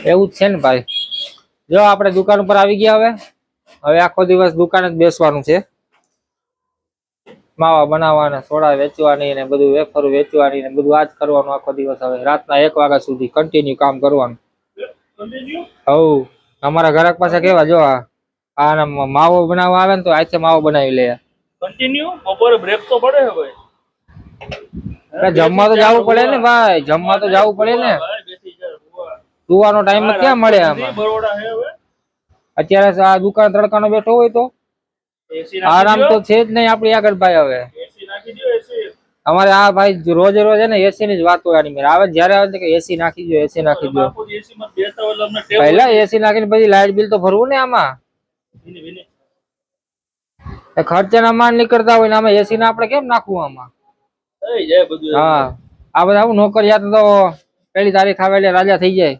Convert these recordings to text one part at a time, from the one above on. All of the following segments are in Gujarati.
એવું જ છે ને ભાઈ. જો આપણે દુકાન ઉપર આવી ગયા. હવે આખો દિવસ દુકાન જ બેસવાનું છે. માવા બનાવવાના, સોડા વેચવાની ને બધું વેફર વેચવાની ને બધું આજ કરવાનું આખો દિવસ. હવે રાતના 1 વાગ્યા સુધી કન્ટિન્યુ કામ કરવાનું. હવ અમારા ઘરાક પાસે કેવા જો આ માવો બનાવવા આવે ને તો આથી માવો બનાવી લે. કન્ટિન્યુ બપોરે બ્રેક તો પડે હે ભાઈ. જમવા તો જવું પડે ને ભાઈ, જમવા તો જવું પડે ને. સુવાનો ટાઈમ ક્યાં મળે આમાં? અત્યારે આ દુકાન તડકાનો બેઠો હોય તો આરામ તો છે જ નહીં આપડી આગળ ભાઈ. હવે અમારે આ ભાઈ રોજે રોજ ને એસી ની જ વાત હોય. આવે જયારે આવે કે એસી નાખી દો, એસી નાખી દો. પહેલા એસી નાખીને પછી લાઇટ બિલ તો ભરવું ને આમાં. ખર્ચાના માન નીકળતા હોય ને આમાં એસી ના આપણે કેમ નાખવું આમાં? હા આ બધા આવું નોકરિયાત તો 1 તારીખ આવે એટલે રાજા થઈ જાય.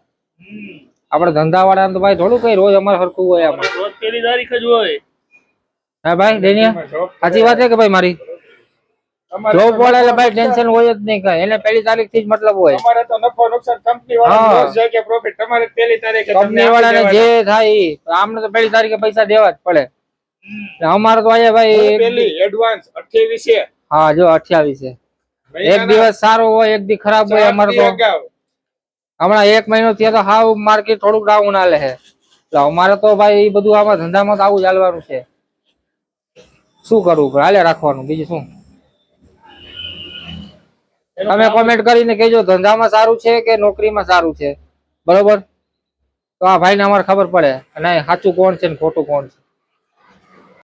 આપડે ધંધા વાળા તો ભાઈ થોડું કઈ રોજ અમારે સરખું હોય. આમાં રોજ 1 તારીખ જ હોય. હા ભાઈ ડેનિયા, સાચી વાત છે કે ભાઈ મારી? જોબ વાળા એટલે ભાઈ ટેન્શન હોય જ નહીં કઈ. એને 1 તારીખ થી જ મતલબ હોય. અમારે તો નફો નુકસાન કંપની વાળાને રોજ જાય કે પ્રોફિટ. તમારે 1 તારીખે કંપની વાળાને જે થાય આમને તો 1 તારીખે પૈસા દેવા જ પડે. અમારે તો અહીંયા ભાઈ પેલી એડવાન્સ 28 છે. હા જો 28 છે. એક દિવસ સારો હોય, એક દી ખરાબ હોય. અમારે તો હમણાં 1 મહિનો થયો તો હાવ માર્કેટ થોડુંક ડાઉન હાલે છે. અમારે તો ભાઈ બધું આમાં ધંધામાં તો આવું ચાલવાનું છે. શું કરવું હાલે રાખવાનું, બીજું શું? તમે કોમેન્ટ કરીને કહેજો ધંધામાં સારું છે કે નોકરીમાં સારું છે. બરોબર? તો આ ભાઈને અમારે ખબર પડે અને સાચું કોણ છે ને ખોટું કોણ છે.